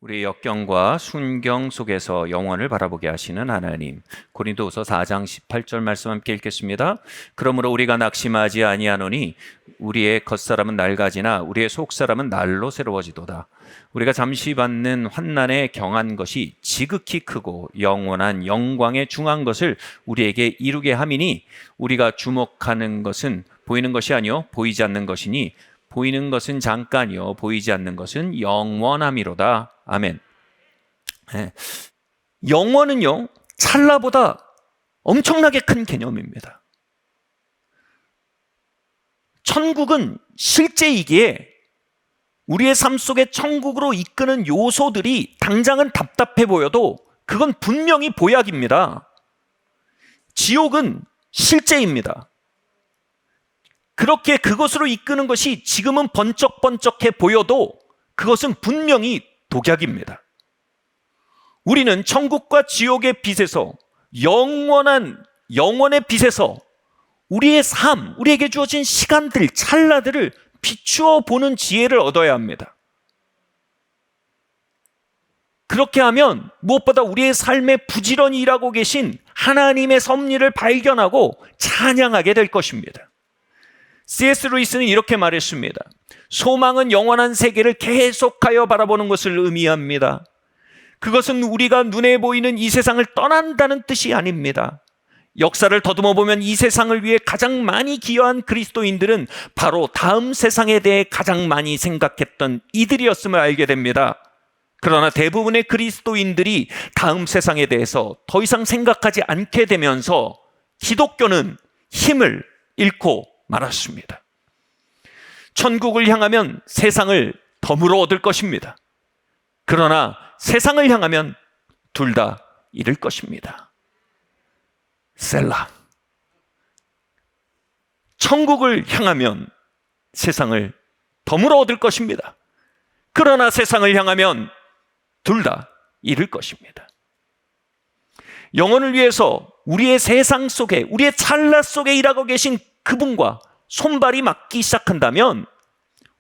우리의 역경과 순경 속에서 영원을 바라보게 하시는 하나님. 고린도후서 4장 18절 말씀 함께 읽겠습니다. 그러므로 우리가 낙심하지 아니하노니 우리의 겉사람은 낡아지나 우리의 속사람은 날로 새로워지도다. 우리가 잠시 받는 환난에 경한 것이 지극히 크고 영원한 영광에 중한 것을 우리에게 이루게 함이니 우리가 주목하는 것은 보이는 것이 아니요 보이지 않는 것이니 보이는 것은 잠깐이요 보이지 않는 것은 영원함이로다. 아멘. 영원은요 찰나보다 엄청나게 큰 개념입니다. 천국은 실제이기에 우리의 삶 속에 천국으로 이끄는 요소들이 당장은 답답해 보여도 그건 분명히 보약입니다. 지옥은 실제입니다. 그렇게 그것으로 이끄는 것이 지금은 번쩍번쩍해 보여도 그것은 분명히 독약입니다. 우리는 천국과 지옥의 빛에서 영원의 빛에서 우리의 삶, 우리에게 주어진 시간들, 찰나들을 비추어 보는 지혜를 얻어야 합니다. 그렇게 하면 무엇보다 우리의 삶에 부지런히 일하고 계신 하나님의 섭리를 발견하고 찬양하게 될 것입니다. C.S. 루이스는 이렇게 말했습니다. 소망은 영원한 세계를 계속하여 바라보는 것을 의미합니다. 그것은 우리가 눈에 보이는 이 세상을 떠난다는 뜻이 아닙니다. 역사를 더듬어 보면 이 세상을 위해 가장 많이 기여한 그리스도인들은 바로 다음 세상에 대해 가장 많이 생각했던 이들이었음을 알게 됩니다. 그러나 대부분의 그리스도인들이 다음 세상에 대해서 더 이상 생각하지 않게 되면서 기독교는 힘을 잃고 말았습니다. 천국을 향하면 세상을 덤으로 얻을 것입니다. 그러나 세상을 향하면 둘 다 잃을 것입니다. 셀라. 천국을 향하면 세상을 덤으로 얻을 것입니다. 그러나 세상을 향하면 둘 다 잃을 것입니다. 영혼을 위해서 우리의 세상 속에, 우리의 찰나 속에 일하고 계신 그분과 손발이 맞기 시작한다면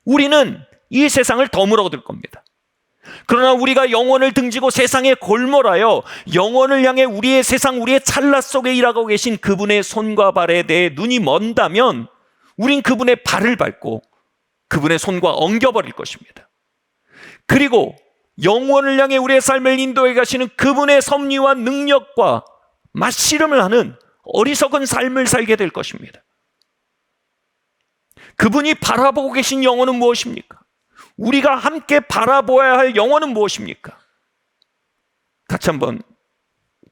우리는 이 세상을 덤으로 얻을 겁니다. 그러나 우리가 영혼을 등지고 세상에 골몰하여 영혼을 향해 우리의 세상, 우리의 찰나 속에 일하고 계신 그분의 손과 발에 대해 눈이 먼다면 우린 그분의 발을 밟고 그분의 손과 엉겨버릴 것입니다. 그리고 영혼을 향해 우리의 삶을 인도해 가시는 그분의 섭리와 능력과 맞씨름을 하는 어리석은 삶을 살게 될 것입니다. 그분이 바라보고 계신 영혼은 무엇입니까? 우리가 함께 바라보아야 할 영혼은 무엇입니까? 같이 한번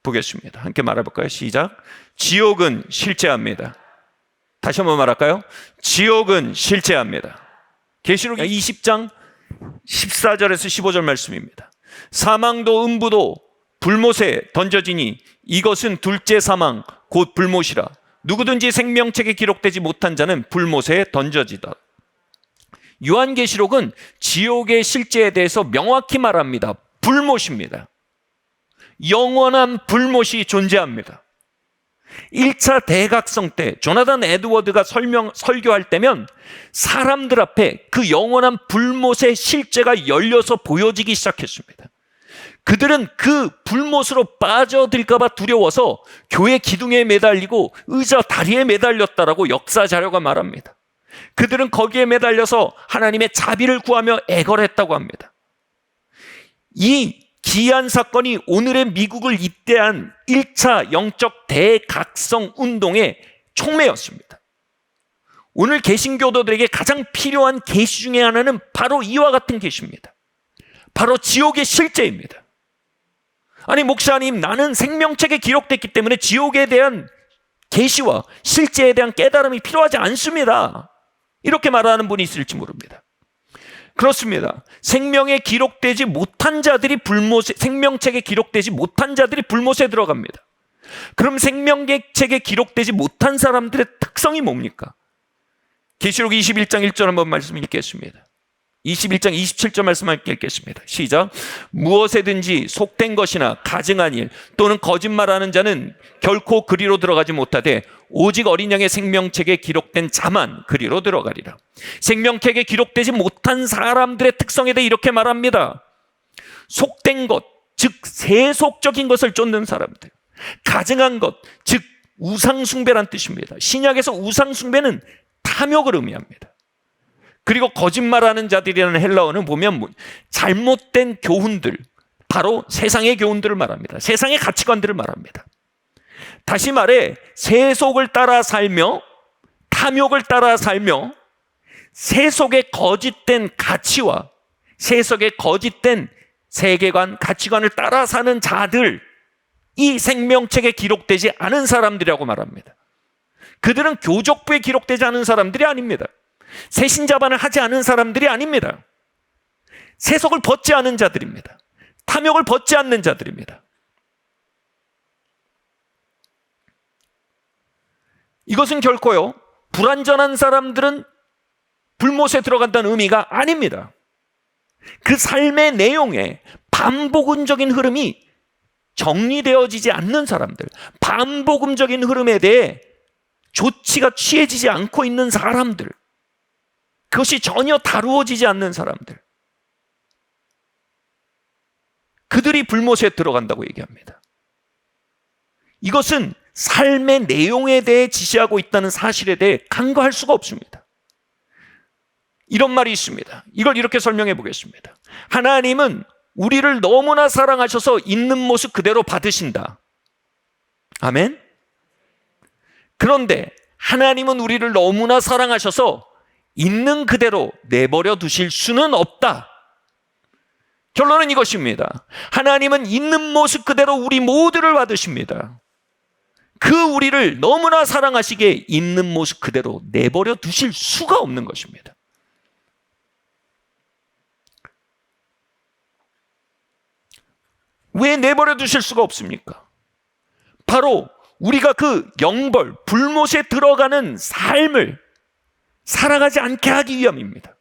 보겠습니다. 함께 말해볼까요? 시작. 지옥은 실제합니다. 다시 한번 말할까요? 지옥은 실제합니다. 계시록 20장 14절에서 15절 말씀입니다. 사망도 음부도 불못에 던져지니 이것은 둘째 사망 곧 불못이라. 누구든지 생명책에 기록되지 못한 자는 불못에 던져지다. 요한계시록은 지옥의 실제에 대해서 명확히 말합니다. 불못입니다. 영원한 불못이 존재합니다. 1차 대각성 때 조나단 에드워드가 설교할 때면 사람들 앞에 그 영원한 불못의 실제가 열려서 보여지기 시작했습니다. 그들은 그 불못으로 빠져들까 봐 두려워서 교회 기둥에 매달리고 의자 다리에 매달렸다라고 역사 자료가 말합니다. 그들은 거기에 매달려서 하나님의 자비를 구하며 애걸했다고 합니다. 이 기이한 사건이 오늘의 미국을 잇대한 1차 영적 대각성 운동의 촉매였습니다. 오늘 개신교도들에게 가장 필요한 계시 중에 하나는 바로 이와 같은 계시입니다. 바로 지옥의 실제입니다. 아니 목사님, 나는 생명책에 기록됐기 때문에 지옥에 대한 계시와 실제에 대한 깨달음이 필요하지 않습니다. 이렇게 말하는 분이 있을지 모릅니다. 그렇습니다. 생명에 기록되지 못한 자들이 생명책에 기록되지 못한 자들이 불못에 들어갑니다. 그럼 생명책에 기록되지 못한 사람들의 특성이 뭡니까? 계시록 21장 1절 한번 말씀 읽겠습니다. 21장 27절 말씀 함께 읽겠습니다. 시작. 무엇에든지 속된 것이나 가증한 일 또는 거짓말하는 자는 결코 그리로 들어가지 못하되 오직 어린 양의 생명책에 기록된 자만 그리로 들어가리라. 생명책에 기록되지 못한 사람들의 특성에 대해 이렇게 말합니다. 속된 것, 즉 세속적인 것을 쫓는 사람들, 가증한 것, 즉 우상숭배란 뜻입니다. 신약에서 우상숭배는 탐욕을 의미합니다. 그리고 거짓말하는 자들이라는 헬라어는 보면 잘못된 교훈들, 바로 세상의 교훈들을 말합니다. 세상의 가치관들을 말합니다. 다시 말해 세속을 따라 살며 탐욕을 따라 살며 세속의 거짓된 가치와 세속의 거짓된 세계관, 가치관을 따라 사는 자들, 이 생명책에 기록되지 않은 사람들이라고 말합니다. 그들은 교족부에 기록되지 않은 사람들이 아닙니다. 새신자반을 하지 않은 사람들이 아닙니다. 세속을 벗지 않은 자들입니다. 탐욕을 벗지 않는 자들입니다. 이것은 결코요, 불완전한 사람들은 불못에 들어간다는 의미가 아닙니다. 그 삶의 내용에 반복음적인 흐름이 정리되어지지 않는 사람들, 반복음적인 흐름에 대해 조치가 취해지지 않고 있는 사람들, 그것이 전혀 다루어지지 않는 사람들, 그들이 불못에 들어간다고 얘기합니다. 이것은 삶의 내용에 대해 지시하고 있다는 사실에 대해 간과할 수가 없습니다. 이런 말이 있습니다. 이걸 이렇게 설명해 보겠습니다. 하나님은 우리를 너무나 사랑하셔서 있는 모습 그대로 받으신다. 아멘? 그런데 하나님은 우리를 너무나 사랑하셔서 있는 그대로 내버려 두실 수는 없다. 결론은 이것입니다. 하나님은 있는 모습 그대로 우리 모두를 받으십니다. 그 우리를 너무나 사랑하시기에 있는 모습 그대로 내버려 두실 수가 없는 것입니다. 왜 내버려 두실 수가 없습니까? 바로 우리가 그 영벌, 불못에 들어가는 삶을 살아가지 않게 하기 위함입니다.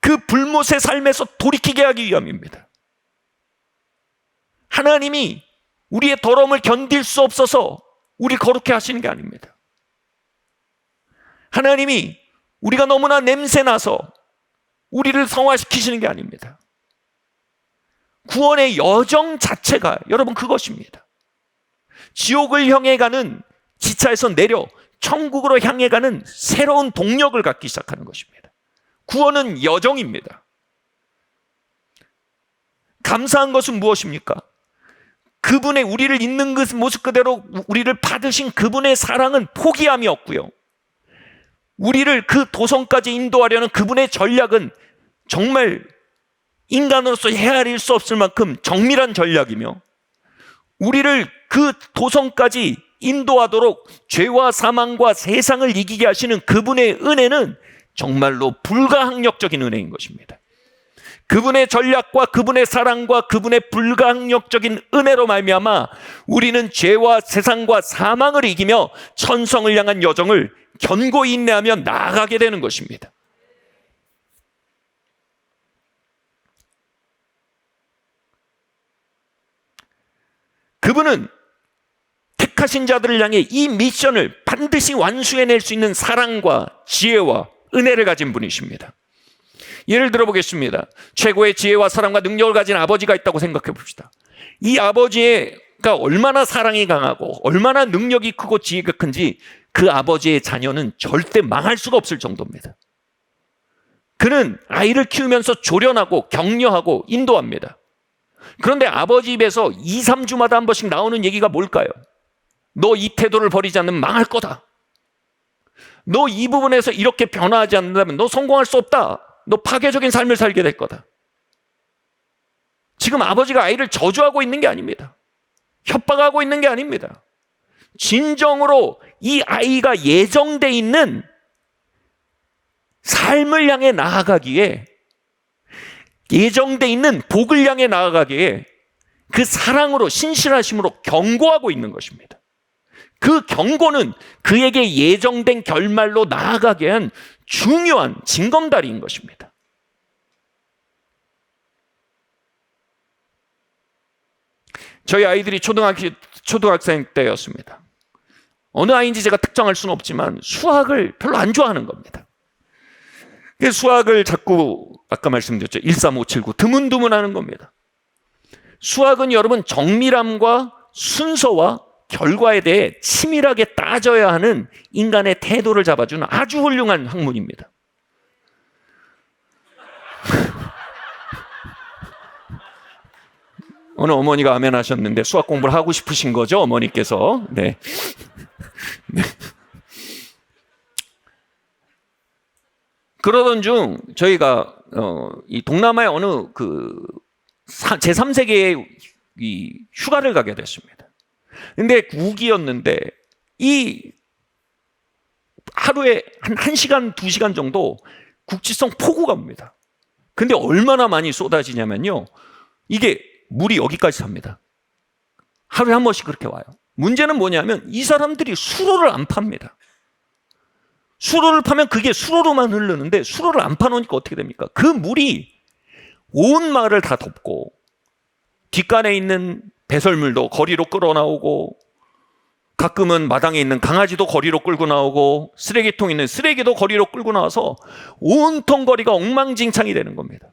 그 불못의 삶에서 돌이키게 하기 위함입니다. 하나님이 우리의 더러움을 견딜 수 없어서 우리 거룩해 하시는 게 아닙니다. 하나님이 우리가 너무나 냄새나서 우리를 성화시키시는 게 아닙니다. 구원의 여정 자체가 여러분 그것입니다. 지옥을 향해 가는 기차에서 내려 천국으로 향해 가는 새로운 동력을 갖기 시작하는 것입니다. 구원은 여정입니다. 감사한 것은 무엇입니까? 그분의 우리를 있는 그 모습 그대로 우리를 받으신 그분의 사랑은 포기함이 없고요. 우리를 그 도성까지 인도하려는 그분의 전략은 정말 인간으로서 헤아릴 수 없을 만큼 정밀한 전략이며, 우리를 그 도성까지 인도하도록 죄와 사망과 세상을 이기게 하시는 그분의 은혜는 정말로 불가항력적인 은혜인 것입니다. 그분의 전략과 그분의 사랑과 그분의 불가항력적인 은혜로 말미암아 우리는 죄와 세상과 사망을 이기며 천성을 향한 여정을 견고히 인내하며 나아가게 되는 것입니다. 그분은 택하신 자들을 향해 이 미션을 반드시 완수해낼 수 있는 사랑과 지혜와 은혜를 가진 분이십니다. 예를 들어 보겠습니다. 최고의 지혜와 사랑과 능력을 가진 아버지가 있다고 생각해 봅시다. 이 아버지가 얼마나 사랑이 강하고 얼마나 능력이 크고 지혜가 큰지 그 아버지의 자녀는 절대 망할 수가 없을 정도입니다. 그는 아이를 키우면서 조련하고 격려하고 인도합니다. 그런데 아버지 입에서 2, 3주마다 한 번씩 나오는 얘기가 뭘까요? 너 이 태도를 버리지 않으면 망할 거다. 너 이 부분에서 이렇게 변화하지 않는다면 너 성공할 수 없다. 너 파괴적인 삶을 살게 될 거다. 지금 아버지가 아이를 저주하고 있는 게 아닙니다. 협박하고 있는 게 아닙니다. 진정으로 이 아이가 예정돼 있는 삶을 향해 나아가기에, 예정돼 있는 복을 향해 나아가기에 그 사랑으로, 신실하심으로 경고하고 있는 것입니다. 그 경고는 그에게 예정된 결말로 나아가게 한 중요한 징검다리인 것입니다. 저희 아이들이 초등학생 때였습니다. 어느 아이인지 제가 특정할 수는 없지만 수학을 별로 안 좋아하는 겁니다. 수학을 자꾸 아까 말씀드렸죠. 13579 드문드문하는 겁니다. 수학은 여러분 정밀함과 순서와 결과에 대해 치밀하게 따져야 하는 인간의 태도를 잡아주는 아주 훌륭한 학문입니다. 어느 어머니가 아멘 하셨는데 수학 공부를 하고 싶으신 거죠, 어머니께서. 네. 네. 그러던 중 저희가 이 동남아의 어느 제3세계에 이 휴가를 가게 됐습니다. 근데 우기였는데 이 하루에 한 1시간, 2시간 정도 국지성 폭우가 옵니다. 근데 얼마나 많이 쏟아지냐면요. 이게 물이 여기까지 삽니다. 하루에 한 번씩 그렇게 와요. 문제는 뭐냐면 이 사람들이 수로를 안 팝니다. 수로를 파면 그게 수로로만 흐르는데 수로를 안 파놓으니까 어떻게 됩니까? 그 물이 온 마을을 다 덮고 뒷간에 있는 배설물도 거리로 끌어나오고 가끔은 마당에 있는 강아지도 거리로 끌고 나오고 쓰레기통 있는 쓰레기도 거리로 끌고 나와서 온통 거리가 엉망진창이 되는 겁니다.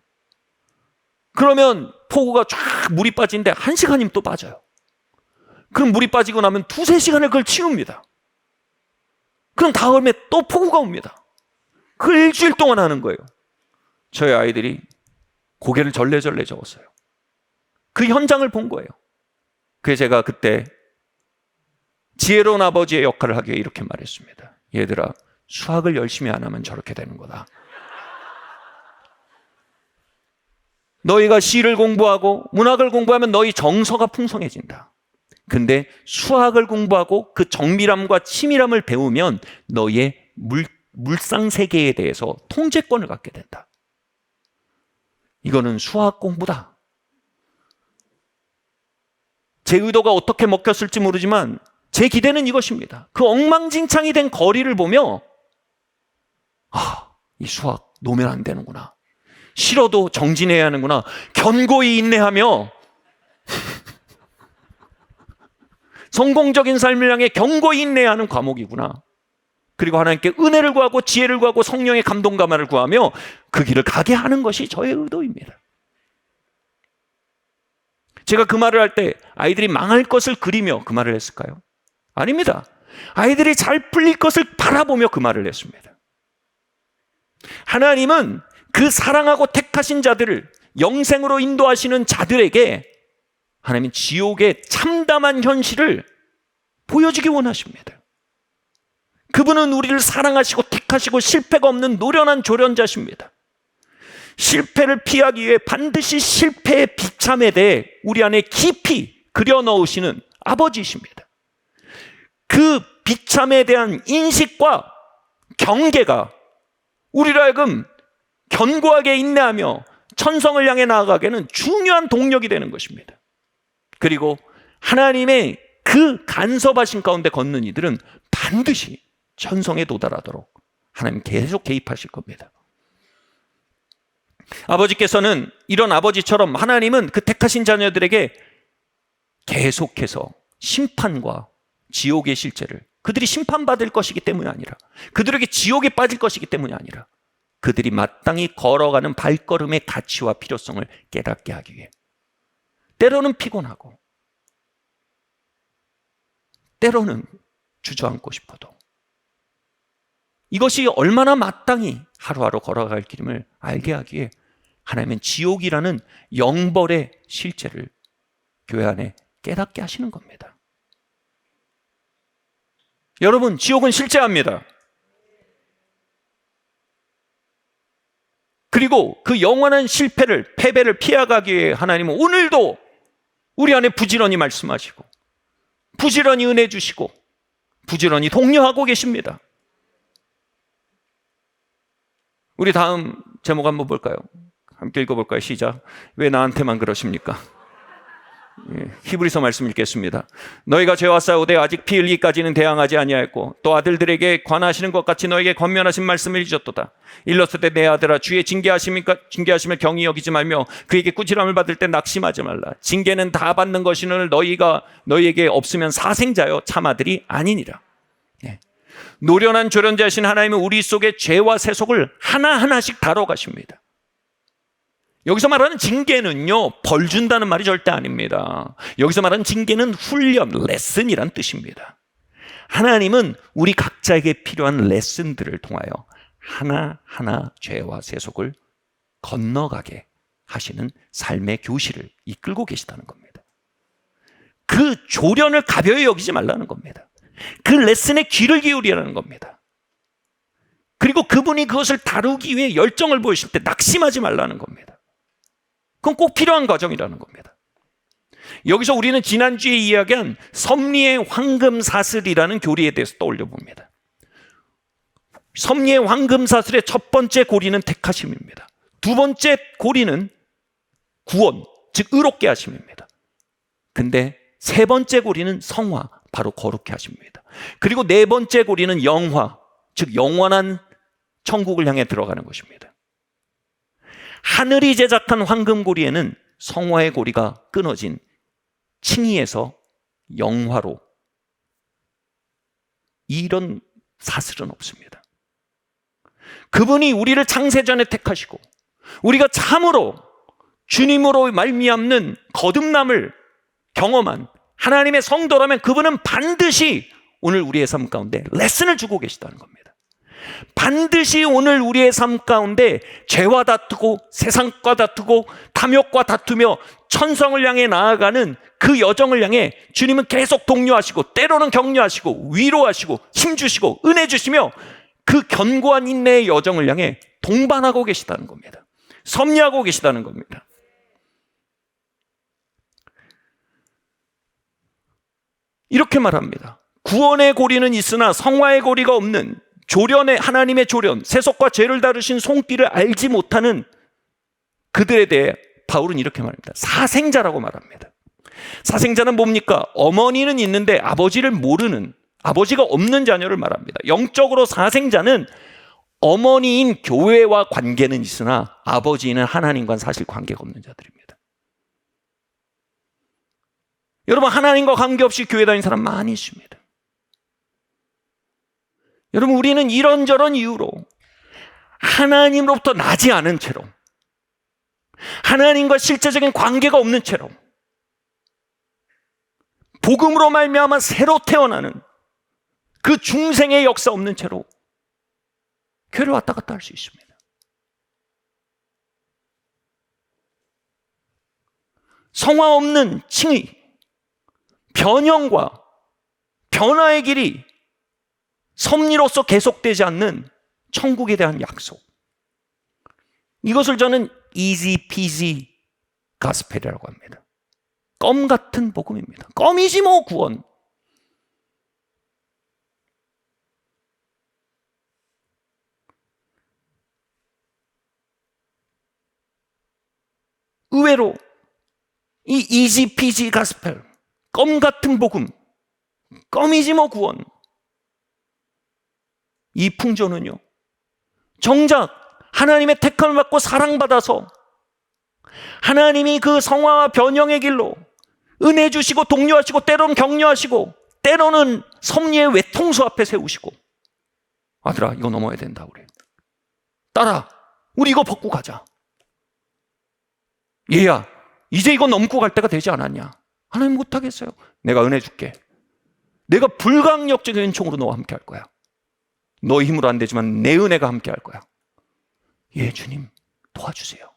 그러면 폭우가 쫙 물이 빠지는데 1시간이면 또 빠져요. 그럼 물이 빠지고 나면 2-3시간을 그걸 치웁니다. 그럼 다음에 또 폭우가 옵니다. 그 일주일 동안 하는 거예요. 저희 아이들이 고개를 절레절레 저었어요. 그 현장을 본 거예요. 그래서 제가 그때 지혜로운 아버지의 역할을 하기 위해 이렇게 말했습니다. 얘들아, 수학을 열심히 안 하면 저렇게 되는 거다. 너희가 시를 공부하고 문학을 공부하면 너희 정서가 풍성해진다. 근데 수학을 공부하고 그 정밀함과 치밀함을 배우면 너희의 물상 세계에 대해서 통제권을 갖게 된다. 이거는 수학 공부다. 제 의도가 어떻게 먹혔을지 모르지만 제 기대는 이것입니다. 그 엉망진창이 된 거리를 보며 이 수학 놓으면 안 되는구나. 싫어도 정진해야 하는구나. 견고히 인내하며 성공적인 삶을 향해 견고히 인내해야 하는 과목이구나. 그리고 하나님께 은혜를 구하고 지혜를 구하고 성령의 감동 감화를 구하며 그 길을 가게 하는 것이 저의 의도입니다. 제가 그 말을 할 때 아이들이 망할 것을 그리며 그 말을 했을까요? 아닙니다. 아이들이 잘 풀릴 것을 바라보며 그 말을 했습니다. 하나님은 그 사랑하고 택하신 자들을 영생으로 인도하시는 자들에게 하나님은 지옥의 참담한 현실을 보여주기 원하십니다. 그분은 우리를 사랑하시고 택하시고 실패가 없는 노련한 조련자십니다. 실패를 피하기 위해 반드시 실패의 비참에 대해 우리 안에 깊이 그려 넣으시는 아버지이십니다. 그 비참에 대한 인식과 경계가 우리로 하여금 견고하게 인내하며 천성을 향해 나아가기에는 중요한 동력이 되는 것입니다. 그리고 하나님의 그 간섭하신 가운데 걷는 이들은 반드시 천성에 도달하도록 하나님 계속 개입하실 겁니다. 아버지께서는 이런 아버지처럼 하나님은 그 택하신 자녀들에게 계속해서 심판과 지옥의 실제를, 그들이 심판받을 것이기 때문이 아니라, 그들에게 지옥에 빠질 것이기 때문이 아니라, 그들이 마땅히 걸어가는 발걸음의 가치와 필요성을 깨닫게 하기 위해, 때로는 피곤하고 때로는 주저앉고 싶어도 이것이 얼마나 마땅히 하루하루 걸어갈 길임을 알게 하기 위해 하나님은 지옥이라는 영벌의 실제를 교회 안에 깨닫게 하시는 겁니다. 여러분, 지옥은 실제합니다. 그리고 그 영원한 실패를, 패배를 피해가기 위해 하나님은 오늘도 우리 안에 부지런히 말씀하시고 부지런히 은혜 주시고 부지런히 독려하고 계십니다. 우리 다음 제목 한번 볼까요? 함께 읽어볼까요? 시작. 왜 나한테만 그러십니까? 히브리서 말씀 읽겠습니다. 너희가 죄와 싸우되 아직 피 흘리기까지는 대항하지 아니하였고 또 아들들에게 관하시는 것 같이 너에게 권면하신 말씀을 잊었도다. 일렀을 때 내 아들아 주의 징계하심을 경히 여기지 말며 그에게 꾸지람을 받을 때 낙심하지 말라. 징계는 다 받는 것이늘 너희에게 없으면 사생자여 참 아들이 아니니라. 노련한 조련자이신 하나님은 우리 속의 죄와 세속을 하나하나씩 다뤄가십니다. 여기서 말하는 징계는요, 벌 준다는 말이 절대 아닙니다. 여기서 말하는 징계는 훈련, 레슨이란 뜻입니다. 하나님은 우리 각자에게 필요한 레슨들을 통하여 하나하나 죄와 세속을 건너가게 하시는 삶의 교실을 이끌고 계시다는 겁니다. 그 조련을 가벼이 여기지 말라는 겁니다. 그 레슨에 귀를 기울이라는 겁니다. 그리고 그분이 그것을 다루기 위해 열정을 보이실 때 낙심하지 말라는 겁니다. 그건 꼭 필요한 과정이라는 겁니다. 여기서 우리는 지난주에 이야기한 섭리의 황금사슬이라는 교리에 대해서 떠올려 봅니다. 섭리의 황금사슬의 첫 번째 고리는 택하심입니다. 두 번째 고리는 구원, 즉 의롭게 하심입니다. 근데 세 번째 고리는 성화, 바로 거룩해 하십니다. 그리고 네 번째 고리는 영화, 즉 영원한 천국을 향해 들어가는 것입니다. 하늘이 제작한 황금고리에는 성화의 고리가 끊어진 칭의에서 영화로 이런 사슬은 없습니다. 그분이 우리를 창세전에 택하시고 우리가 참으로 주님으로 말미암는 거듭남을 경험한 하나님의 성도라면 그분은 반드시 오늘 우리의 삶 가운데 레슨을 주고 계시다는 겁니다. 반드시 오늘 우리의 삶 가운데 죄와 다투고 세상과 다투고 탐욕과 다투며 천성을 향해 나아가는 그 여정을 향해 주님은 계속 독려하시고 때로는 격려하시고 위로하시고 힘주시고 은혜 주시며 그 견고한 인내의 여정을 향해 동반하고 계시다는 겁니다. 섭리하고 계시다는 겁니다. 이렇게 말합니다. 구원의 고리는 있으나 성화의 고리가 없는 조련의 하나님의 조련, 세속과 죄를 다루신 손길을 알지 못하는 그들에 대해 바울은 이렇게 말합니다. 사생자라고 말합니다. 사생자는 뭡니까? 어머니는 있는데 아버지를 모르는, 아버지가 없는 자녀를 말합니다. 영적으로 사생자는 어머니인 교회와 관계는 있으나 아버지는 하나님과는 사실 관계가 없는 자들입니다. 여러분, 하나님과 관계없이 교회 다니는 사람 많이 있습니다. 여러분, 우리는 이런저런 이유로 하나님으로부터 나지 않은 채로, 하나님과 실제적인 관계가 없는 채로, 복음으로 말미암아 새로 태어나는 그 중생의 역사 없는 채로 교회를 왔다 갔다 할 수 있습니다. 성화 없는 칭의, 변형과 변화의 길이 섭리로서 계속되지 않는 천국에 대한 약속, 이것을 저는 easy peasy 가스펠이라고 합니다. 껌 같은 복음입니다. 껌이지 뭐 구원. 의외로 이 easy peasy 가스펠, 껌 같은 복음, 껌이지 뭐 구원, 이 풍조는요, 정작 하나님의 택함을 받고 사랑받아서 하나님이 그 성화와 변형의 길로 은혜 주시고 독려하시고 때로는 격려하시고 때로는 섭리의 외통수 앞에 세우시고, 아들아 이거 넘어야 된다, 우리 딸아 우리 이거 벗고 가자, 얘야 이제 이거 넘고 갈 때가 되지 않았냐, 하나님 못하겠어요, 내가 은혜 줄게, 내가 불강력적인 은총으로 너와 함께 할 거야, 너 힘으로 안 되지만 내 은혜가 함께 할 거야, 예 주님 도와주세요.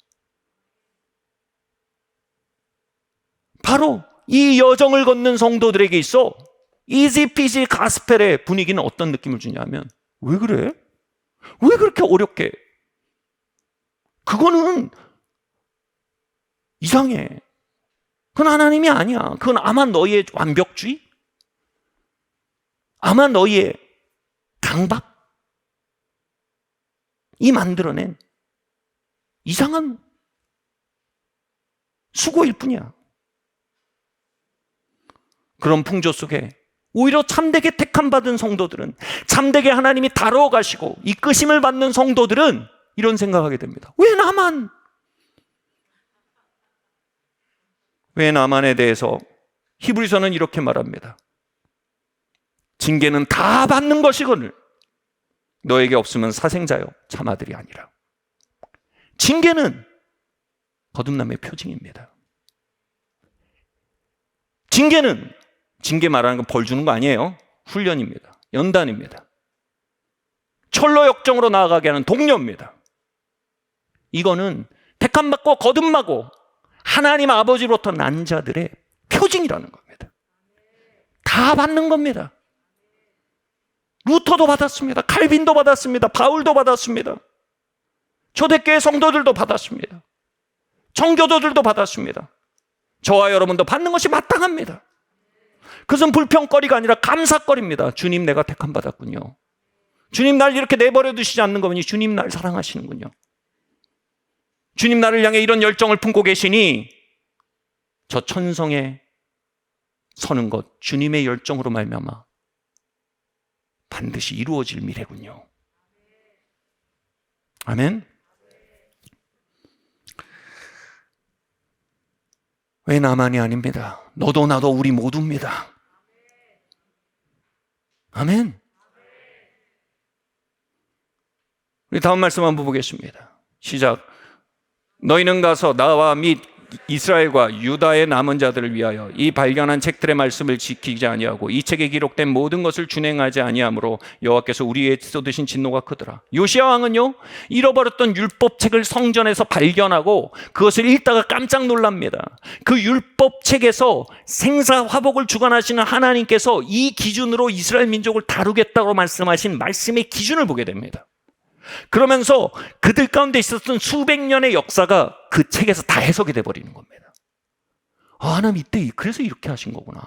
바로 이 여정을 걷는 성도들에게 있어 이지피지 가스펠의 분위기는 어떤 느낌을 주냐면, 왜 그래? 왜 그렇게 어렵게? 그거는 이상해. 그건 하나님이 아니야. 그건 아마 너희의 완벽주의? 아마 너희의 강박? 이 만들어낸 이상한 수고일 뿐이야. 그런 풍조 속에 오히려 참되게 택함받은 성도들은, 참되게 하나님이 다뤄가시고 이끄심을 받는 성도들은 이런 생각하게 됩니다. 왜 나만? 왜 나만에 대해서 히브리서는 이렇게 말합니다. 징계는 다 받는 것이거늘 너에게 없으면 사생자여 참 아들이 아니라. 징계는 거듭남의 표징입니다. 징계는, 징계 말하는 건 벌 주는 거 아니에요. 훈련입니다. 연단입니다. 철로 역정으로 나아가게 하는 동료입니다. 이거는 택함받고 거듭나고 하나님 아버지로부터 난 자들의 표징이라는 겁니다. 다 받는 겁니다. 루터도 받았습니다. 칼빈도 받았습니다. 바울도 받았습니다. 초대교회 성도들도 받았습니다. 청교도들도 받았습니다. 저와 여러분도 받는 것이 마땅합니다. 그것은 불평거리가 아니라 감사거리입니다. 주님, 내가 택함 받았군요. 주님, 날 이렇게 내버려 두시지 않는 거니 주님 날 사랑하시는군요. 주님, 나를 향해 이런 열정을 품고 계시니 저 천성에 서는 것 주님의 열정으로 말미암아 반드시 이루어질 미래군요. 아멘. 왜 나만이 아닙니다. 너도 나도 우리 모두입니다. 아멘. 우리 다음 말씀 한번 보겠습니다. 시작. 너희는 가서 나와 및 이스라엘과 유다의 남은 자들을 위하여 이 발견한 책들의 말씀을 지키지 아니하고 이 책에 기록된 모든 것을 준행하지 아니하므로 여호와께서 우리에 쏟으신 진노가 크더라. 요시야 왕은요, 잃어버렸던 율법책을 성전에서 발견하고 그것을 읽다가 깜짝 놀랍니다. 그 율법책에서 생사화복을 주관하시는 하나님께서 이 기준으로 이스라엘 민족을 다루겠다고 말씀하신 말씀의 기준을 보게 됩니다. 그러면서 그들 가운데 있었던 수백 년의 역사가 그 책에서 다 해석이 돼버리는 겁니다. 아, 하나님 이때 그래서 이렇게 하신 거구나.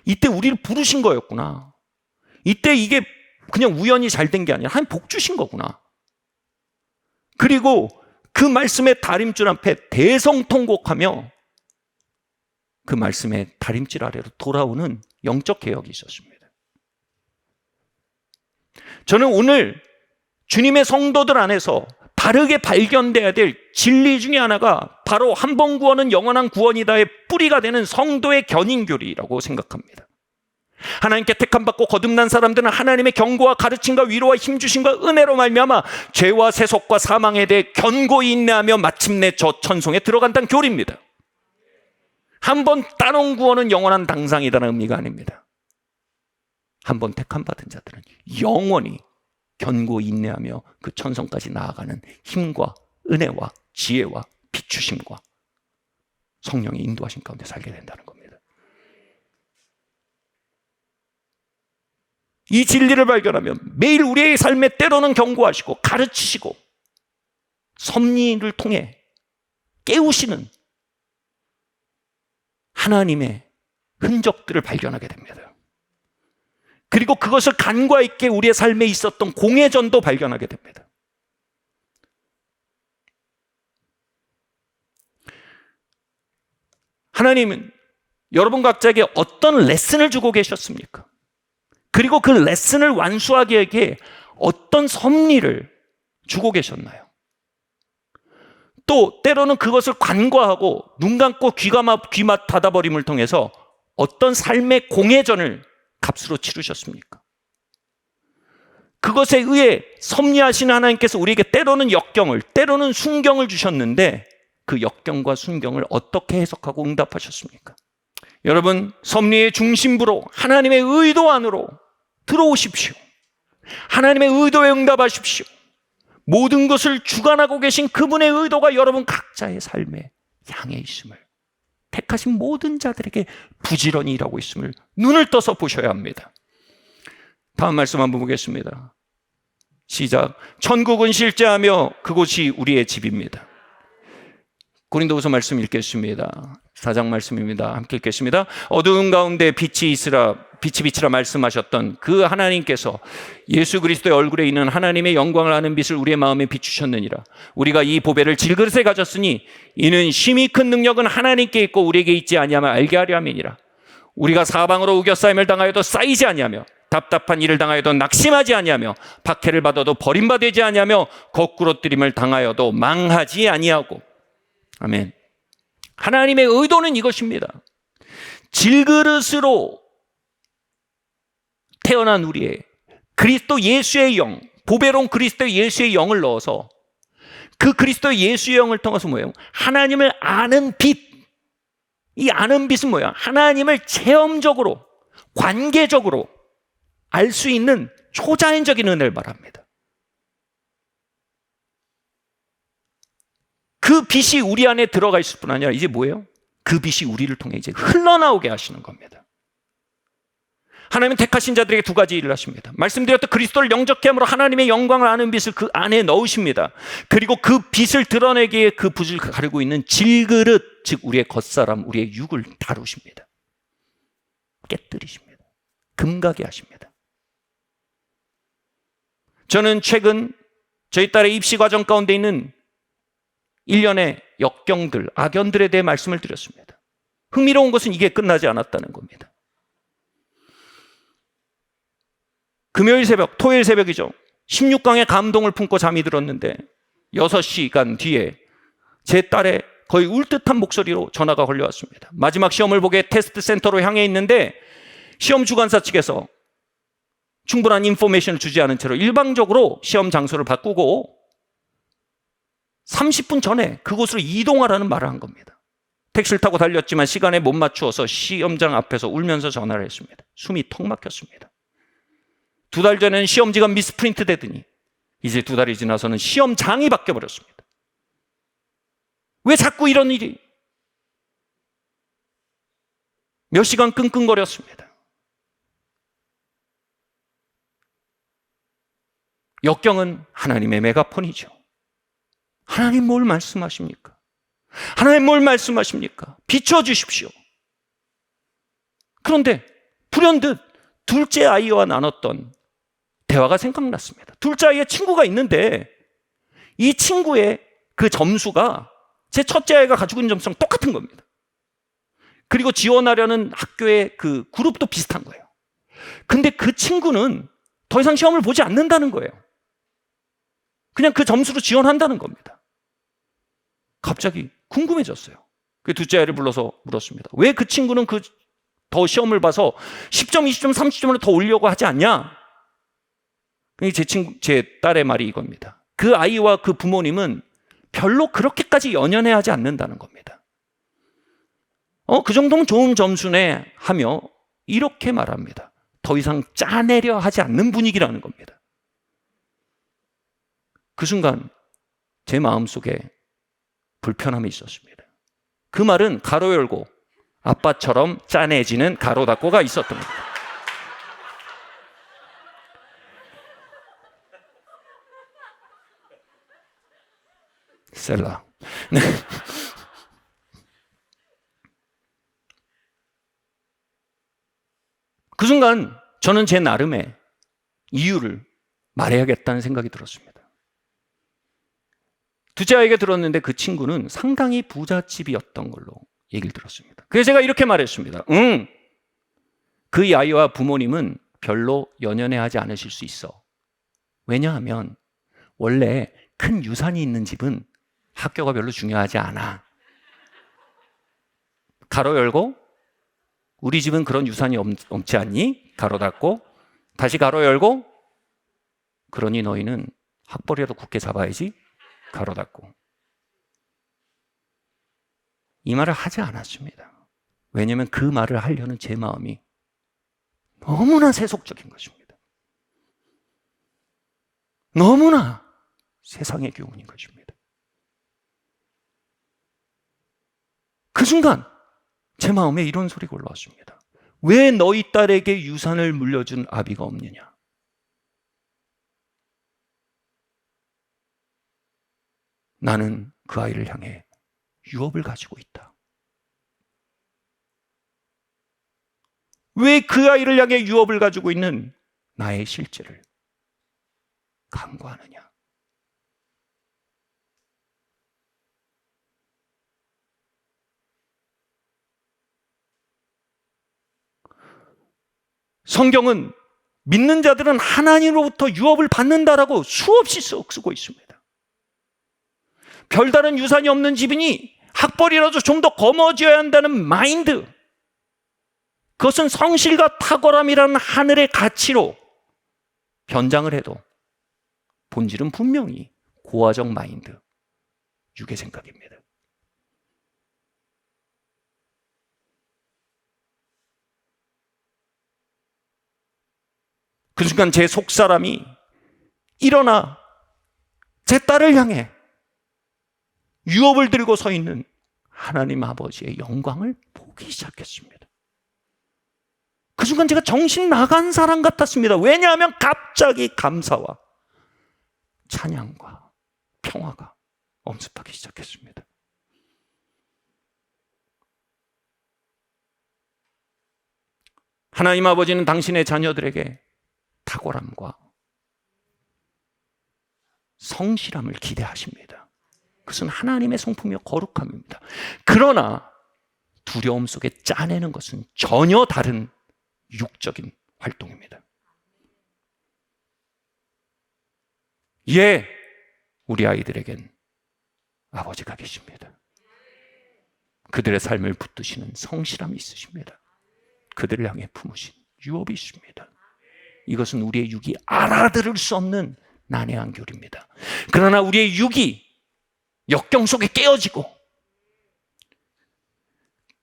이때 우리를 부르신 거였구나. 이때 이게 그냥 우연히 잘 된 게 아니라 하나님 복 주신 거구나. 그리고 그 말씀의 다림줄 앞에 대성통곡하며 그 말씀의 다림질 아래로 돌아오는 영적 개혁이 있었습니다. 저는 오늘 주님의 성도들 안에서 바르게 발견돼야 될 진리 중에 하나가 바로 한 번 구원은 영원한 구원이다의 뿌리가 되는 성도의 견인교리라고 생각합니다. 하나님께 택함받고 거듭난 사람들은 하나님의 경고와 가르침과 위로와 힘주심과 은혜로 말미암아 죄와 세속과 사망에 대해 견고히 인내하며 마침내 저 천성에 들어간다는 교리입니다. 한 번 따놓은 구원은 영원한 당상이다는 의미가 아닙니다. 한 번 택함받은 자들은 영원히 견고히 인내하며 그 천성까지 나아가는 힘과 은혜와 지혜와 비추심과 성령의 인도하심 가운데 살게 된다는 겁니다. 이 진리를 발견하면 매일 우리의 삶에 때로는 경고하시고 가르치시고 섭리를 통해 깨우시는 하나님의 흔적들을 발견하게 됩니다. 그리고 그것을 간과 있게 우리의 삶에 있었던 공회전도 발견하게 됩니다. 하나님은 여러분 각자에게 어떤 레슨을 주고 계셨습니까? 그리고 그 레슨을 완수하기 위해 어떤 섭리를 주고 계셨나요? 또 때로는 그것을 간과하고 눈 감고 귀맛 닫아버림을 통해서 어떤 삶의 공회전을 값으로 치르셨습니까? 그것에 의해 섭리하시는 하나님께서 우리에게 때로는 역경을, 때로는 순경을 주셨는데 그 역경과 순경을 어떻게 해석하고 응답하셨습니까? 여러분, 섭리의 중심부로 하나님의 의도 안으로 들어오십시오. 하나님의 의도에 응답하십시오. 모든 것을 주관하고 계신 그분의 의도가 여러분 각자의 삶에 향해 있음을, 택하신 모든 자들에게 부지런히 일하고 있음을 눈을 떠서 보셔야 합니다. 다음 말씀 한번 보겠습니다. 시작. 천국은 실제하며 그곳이 우리의 집입니다. 고린도후서 말씀 읽겠습니다. 4장 말씀입니다. 함께 읽겠습니다. 어두운 가운데 빛이 비치라 말씀하셨던 그 하나님께서 예수 그리스도의 얼굴에 있는 하나님의 영광을 아는 빛을 우리의 마음에 비추셨느니라. 우리가 이 보배를 질그릇에 가졌으니 이는 심히 큰 능력은 하나님께 있고 우리에게 있지 아니하며 알게 하려 함이니라. 우리가 사방으로 우겨싸임을 당하여도 쌓이지 아니하며 답답한 일을 당하여도 낙심하지 아니하며 박해를 받아도 버림받지 아니하며 거꾸로 뜨림을 당하여도 망하지 아니하고. 아멘. 하나님의 의도는 이것입니다. 질그릇으로 태어난 우리의 그리스도 예수의 영, 보배로운 그리스도 예수의 영을 넣어서 그 그리스도 예수의 영을 통해서 뭐예요? 하나님을 아는 빛. 이 아는 빛은 뭐야? 하나님을 체험적으로, 관계적으로 알 수 있는 초자연적인 은혜를 말합니다. 그 빛이 우리 안에 들어가 있을 뿐 아니라 이제 뭐예요? 그 빛이 우리를 통해 이제 흘러나오게 하시는 겁니다. 하나님은 택하신 자들에게 두 가지 일을 하십니다. 말씀드렸던 그리스도를 영접케 함으로 하나님의 영광을 아는 빛을 그 안에 넣으십니다. 그리고 그 빛을 드러내기에 그 붓을 가리고 있는 질그릇, 즉 우리의 겉사람, 우리의 육을 다루십니다. 깨뜨리십니다. 금가게 하십니다. 저는 최근 저희 딸의 입시 과정 가운데 있는 일련의 역경들, 악연들에 대해 말씀을 드렸습니다. 흥미로운 것은 이게 끝나지 않았다는 겁니다. 금요일 새벽, 토요일 새벽이죠. 16강의 감동을 품고 잠이 들었는데 6시간 뒤에 제 딸의 거의 울듯한 목소리로 전화가 걸려왔습니다. 마지막 시험을 보게 테스트 센터로 향해 있는데 시험 주관사 측에서 충분한 인포메이션을 주지 않은 채로 일방적으로 시험 장소를 바꾸고 30분 전에 그곳으로 이동하라는 말을 한 겁니다. 택시를 타고 달렸지만 시간에 못 맞추어서 시험장 앞에서 울면서 전화를 했습니다. 숨이 턱 막혔습니다. 2달 전에는 시험지가 미스프린트 되더니 이제 2달이 지나서는 시험장이 바뀌어버렸습니다. 왜 자꾸 이런 일이? 몇 시간 끙끙거렸습니다. 역경은 하나님의 메가폰이죠. 하나님 뭘 말씀하십니까? 하나님 뭘 말씀하십니까? 비춰주십시오. 그런데 불현듯 둘째 아이와 나눴던 대화가 생각났습니다. 둘째 아이의 친구가 있는데 이 친구의 그 점수가 제 첫째 아이가 가지고 있는 점수랑 똑같은 겁니다. 그리고 지원하려는 학교의 그 그룹도 비슷한 거예요. 근데 그 친구는 더 이상 시험을 보지 않는다는 거예요. 그냥 그 점수로 지원한다는 겁니다. 갑자기 궁금해졌어요. 그 둘째 아이를 불러서 물었습니다. 왜 그 친구는 더 시험을 봐서 10점, 20점, 30점을 더 올리려고 하지 않냐? 제 딸의 말이 이겁니다. 그 아이와 그 부모님은 별로 그렇게까지 연연해 하지 않는다는 겁니다. 그 정도면 좋은 점수네 하며 이렇게 말합니다. 더 이상 짜내려 하지 않는 분위기라는 겁니다. 그 순간 제 마음속에 불편함이 있었습니다. 그 말은 가로 열고 아빠처럼 짜내지는 가로 닫고가 있었던 겁니다. 셀라. 네. 그 순간 저는 제 나름의 이유를 말해야겠다는 생각이 들었습니다. 둘째 아이에게 들었는데 그 친구는 상당히 부잣집이었던 걸로 얘기를 들었습니다. 그래서 제가 이렇게 말했습니다. 그 아이와 부모님은 별로 연연해하지 않으실 수 있어. 왜냐하면 원래 큰 유산이 있는 집은 학교가 별로 중요하지 않아. 가로 열고 우리 집은 그런 유산이 없지 않니? 가로 닫고 다시 가로 열고 그러니 너희는 학벌이라도 굳게 잡아야지. 가로 닫고. 이 말을 하지 않았습니다. 왜냐하면 그 말을 하려는 제 마음이 너무나 세속적인 것입니다. 너무나 세상의 교훈인 것입니다. 그 순간 제 마음에 이런 소리가 올라왔습니다. 왜 너희 딸에게 유산을 물려준 아비가 없느냐? 나는 그 아이를 향해 유업을 가지고 있다. 왜 그 아이를 향해 유업을 가지고 있는 나의 실제를 간과하느냐? 성경은 믿는 자들은 하나님으로부터 유업을 받는다라고 수없이 쓰고 있습니다. 별다른 유산이 없는 집이니 학벌이라도 좀 더 거머쥐어야 한다는 마인드, 그것은 성실과 탁월함이라는 하늘의 가치로 변장을 해도 본질은 분명히 고아적 마인드, 육의 생각입니다. 그 순간 제 속사람이 일어나 제 딸을 향해 유업을 들고 서 있는 하나님 아버지의 영광을 보기 시작했습니다. 그 순간 제가 정신 나간 사람 같았습니다. 왜냐하면 갑자기 감사와 찬양과 평화가 엄습하기 시작했습니다. 하나님 아버지는 당신의 자녀들에게 탁월함과 성실함을 기대하십니다. 그것은 하나님의 성품이요 거룩함입니다. 그러나 두려움 속에 짜내는 것은 전혀 다른 육적인 활동입니다. 예, 우리 아이들에겐 아버지가 계십니다. 그들의 삶을 붙드시는 성실함이 있으십니다. 그들을 향해 품으신 유업이 있습니다. 이것은 우리의 육이 알아들을 수 없는 난해한 교리입니다. 그러나 우리의 육이 역경 속에 깨어지고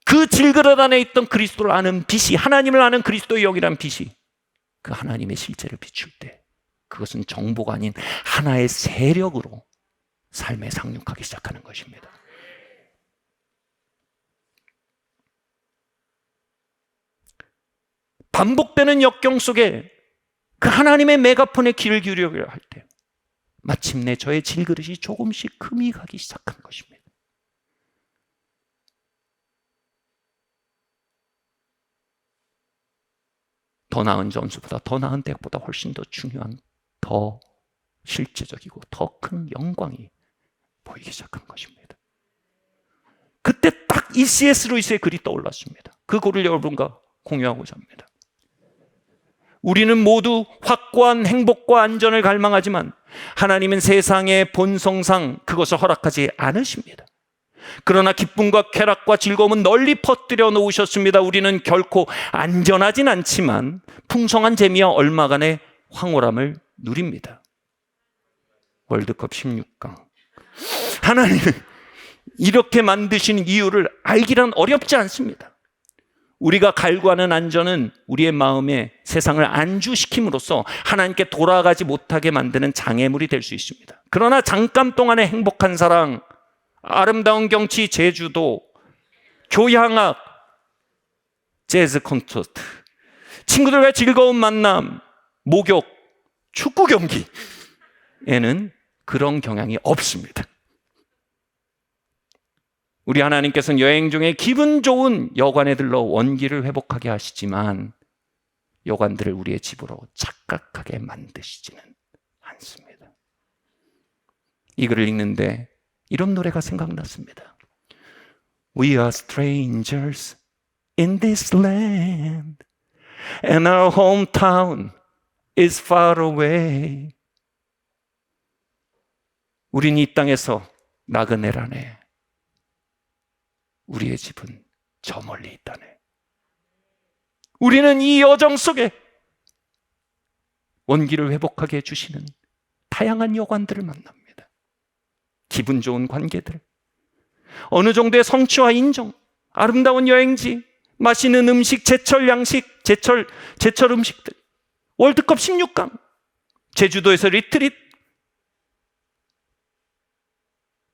그 질그릇 안에 있던 그리스도를 아는 빛이, 하나님을 아는 그리스도의 영이란 빛이 그 하나님의 실제를 비출 때 그것은 정보가 아닌 하나의 세력으로 삶에 상륙하기 시작하는 것입니다. 반복되는 역경 속에 그 하나님의 메가폰에 귀를 기울이려 할 때 마침내 저의 질그릇이 조금씩 흠이 가기 시작한 것입니다. 더 나은 점수보다, 더 나은 대학보다 훨씬 더 중요한, 더 실제적이고 더 큰 영광이 보이기 시작한 것입니다. 그때 딱 이 C.S. 루이스의 글이 떠올랐습니다. 그 글을 여러분과 공유하고자 합니다. 우리는 모두 확고한 행복과 안전을 갈망하지만 하나님은 세상의 본성상 그것을 허락하지 않으십니다. 그러나 기쁨과 쾌락과 즐거움은 널리 퍼뜨려 놓으셨습니다. 우리는 결코 안전하진 않지만 풍성한 재미와 얼마간의 황홀함을 누립니다. 월드컵 16강. 하나님은 이렇게 만드신 이유를 알기란 어렵지 않습니다. 우리가 갈구하는 안전은 우리의 마음에 세상을 안주시킴으로써 하나님께 돌아가지 못하게 만드는 장애물이 될 수 있습니다. 그러나 잠깐 동안의 행복한 사랑, 아름다운 경치, 제주도, 교향악, 재즈 콘서트, 친구들과의 즐거운 만남, 목욕, 축구 경기에는 그런 경향이 없습니다. 우리 하나님께서는 여행 중에 기분 좋은 여관에 들러 원기를 회복하게 하시지만 여관들을 우리의 집으로 착각하게 만드시지는 않습니다. 이 글을 읽는데 이런 노래가 생각났습니다. We are strangers in this land and our hometown is far away. 우린 이 땅에서 나그네라네. 우리의 집은 저 멀리 있다네. 우리는 이 여정 속에 원기를 회복하게 해주시는 다양한 여관들을 만납니다. 기분 좋은 관계들, 어느 정도의 성취와 인정, 아름다운 여행지, 맛있는 음식, 제철 양식, 제철 음식들, 월드컵 16강, 제주도에서 리트릿,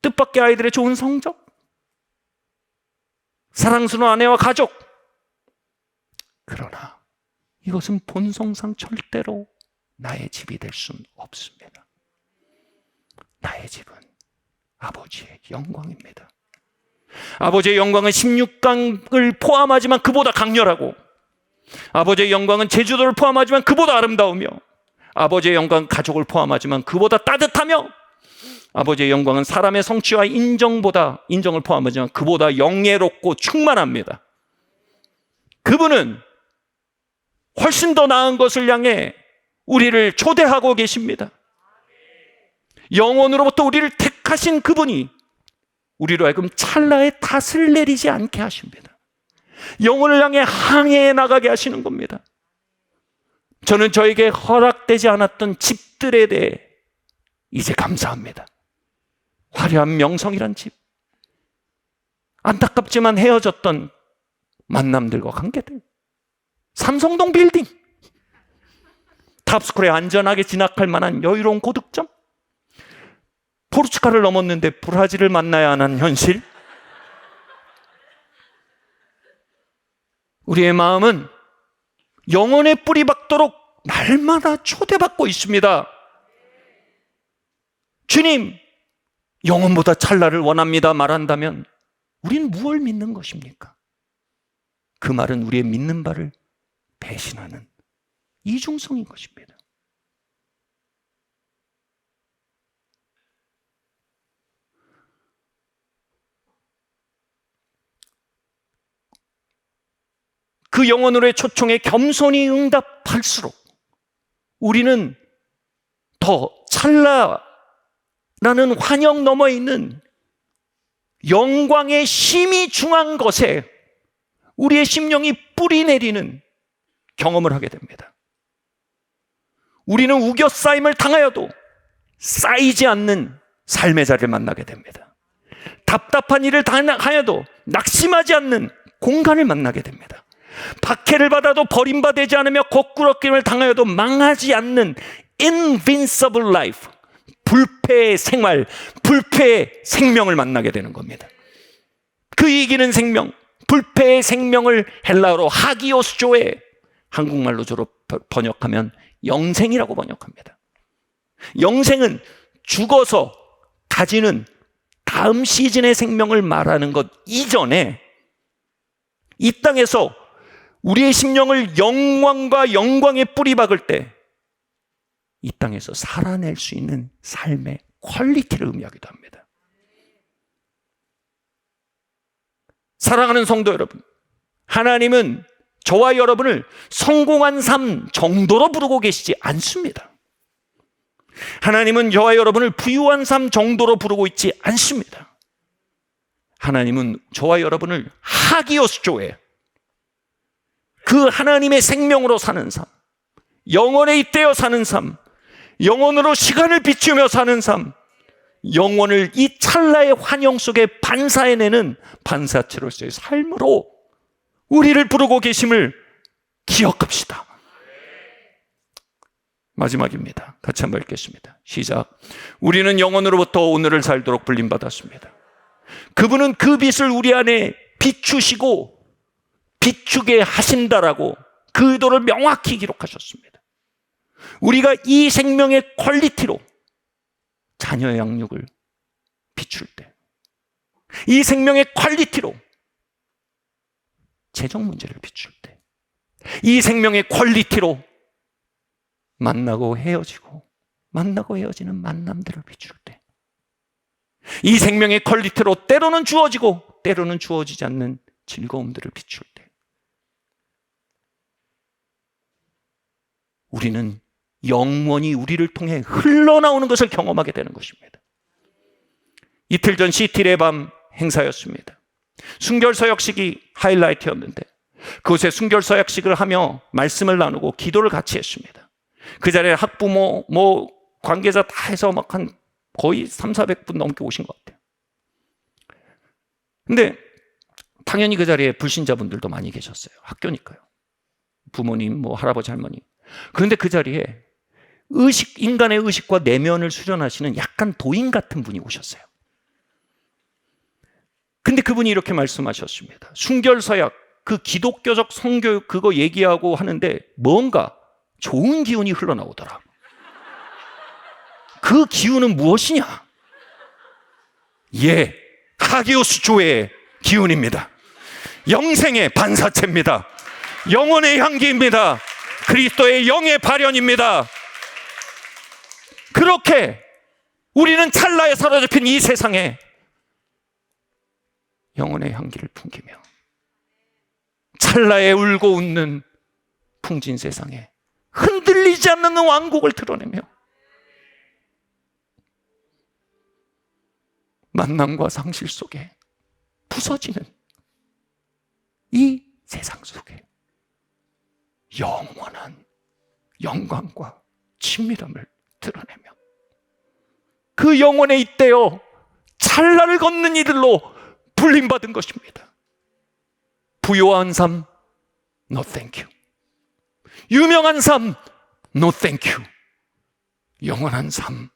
뜻밖의 아이들의 좋은 성적, 사랑스러운 아내와 가족. 그러나 이것은 본성상 절대로 나의 집이 될 수는 없습니다. 나의 집은 아버지의 영광입니다. 아버지의 영광은 16강을 포함하지만 그보다 강렬하고, 아버지의 영광은 제주도를 포함하지만 그보다 아름다우며, 아버지의 영광은 가족을 포함하지만 그보다 따뜻하며, 아버지의 영광은 사람의 성취와 인정을 포함하지만 그보다 영예롭고 충만합니다. 그분은 훨씬 더 나은 것을 향해 우리를 초대하고 계십니다. 영원으로부터 우리를 택하신 그분이 우리로 하여금 찰나의 탓을 내리지 않게 하십니다. 영혼을 향해 항해해 나가게 하시는 겁니다. 저는 저에게 허락되지 않았던 집들에 대해 이제 감사합니다. 화려한 명성이란 집, 안타깝지만 헤어졌던 만남들과 관계들, 삼성동 빌딩, 탑스쿨에 안전하게 진학할 만한 여유로운 고득점, 포르투갈을 넘었는데 브라질을 만나야 하는 현실. 우리의 마음은 영혼의 뿌리 박도록 날마다 초대받고 있습니다. 주님, 영혼보다 찰나를 원합니다 말한다면 우리는 무엇을 믿는 것입니까? 그 말은 우리의 믿는 바를 배신하는 이중성인 것입니다. 그 영혼으로의 초청에 겸손히 응답할수록 우리는 더 찰나라는 환영 너머에 있는 영광의 심이 중한 것에 우리의 심령이 뿌리 내리는 경험을 하게 됩니다. 우리는 우겨싸임을 당하여도 쌓이지 않는 삶의 자리를 만나게 됩니다. 답답한 일을 당하여도 낙심하지 않는 공간을 만나게 됩니다. 박해를 받아도 버림받지 않으며 거꾸로낌을 당하여도 망하지 않는 invincible life, 불패의 생활, 불패의 생명을 만나게 되는 겁니다. 그 이기는 생명, 불패의 생명을 헬라어로 하기오스조에 한국말로 주로 번역하면 영생이라고 번역합니다. 영생은 죽어서 가지는 다음 시즌의 생명을 말하는 것 이전에 이 땅에서 우리의 심령을 영광과 영광에 뿌리박을 때 이 땅에서 살아낼 수 있는 삶의 퀄리티를 의미하기도 합니다. 사랑하는 성도 여러분, 하나님은 저와 여러분을 성공한 삶 정도로 부르고 계시지 않습니다. 하나님은 저와 여러분을 부유한 삶 정도로 부르고 있지 않습니다. 하나님은 저와 여러분을 하기오스조에 그 하나님의 생명으로 사는 삶, 영원에 잇대어 사는 삶, 영원으로 시간을 비추며 사는 삶, 영혼을 이 찰나의 환영 속에 반사해내는 반사체로서의 삶으로 우리를 부르고 계심을 기억합시다. 마지막입니다. 같이 한번 읽겠습니다. 시작. 우리는 영혼으로부터 오늘을 살도록 불림받았습니다. 그분은 그 빛을 우리 안에 비추시고 비추게 하신다라고 그 의도를 명확히 기록하셨습니다. 우리가 이 생명의 퀄리티로 자녀의 양육을 비출 때, 이 생명의 퀄리티로 재정 문제를 비출 때, 이 생명의 퀄리티로 만나고 헤어지고 만나고 헤어지는 만남들을 비출 때, 이 생명의 퀄리티로 때로는 주어지고 때로는 주어지지 않는 즐거움들을 비출 때 우리는 영원히 우리를 통해 흘러나오는 것을 경험하게 되는 것입니다. 이틀 전 시틸의 밤 행사였습니다. 순결서약식이 하이라이트였는데 그곳에 순결서약식을 하며 말씀을 나누고 기도를 같이 했습니다. 그 자리에 학부모, 관계자 다 해서 막 한 거의 300-400분 넘게 오신 것 같아요. 근데 당연히 그 자리에 불신자분들도 많이 계셨어요. 학교니까요. 부모님, 할아버지, 할머니. 그런데 그 자리에 인간의 의식과 내면을 수련하시는 약간 도인 같은 분이 오셨어요. 근데 그분이 이렇게 말씀하셨습니다. 순결서약, 그 기독교적 성교육 그거 얘기하고 하는데 뭔가 좋은 기운이 흘러나오더라. 그 기운은 무엇이냐? 예, 하기오스조의 기운입니다. 영생의 반사체입니다. 영혼의 향기입니다. 그리스도의 영의 발현입니다. 그렇게 우리는 찰나에 사로잡힌 이 세상에 영혼의 향기를 풍기며 찰나에 울고 웃는 풍진 세상에 흔들리지 않는 왕국을 드러내며 만남과 상실 속에 부서지는 이 세상 속에 영원한 영광과 친밀함을 드러내며 그 영혼에 잇대어 찬란을 걷는 이들로 불림받은 것입니다. 부요한 삶, no thank you. 유명한 삶, no thank you. 영원한 삶,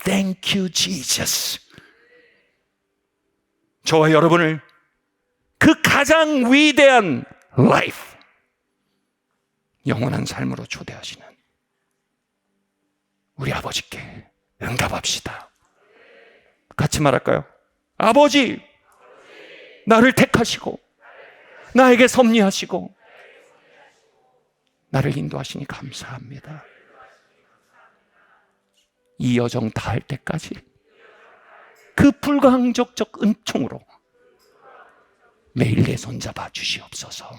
thank you Jesus. 저와 여러분을 그 가장 위대한 life, 영원한 삶으로 초대하시는 우리 아버지께 응답합시다. 같이 말할까요? 아버지, 나를 택하시고 나에게 섭리하시고 나를 인도하시니 감사합니다. 이 여정 다 할 때까지 그 불가항적적 은총으로 매일 내 손잡아 주시옵소서.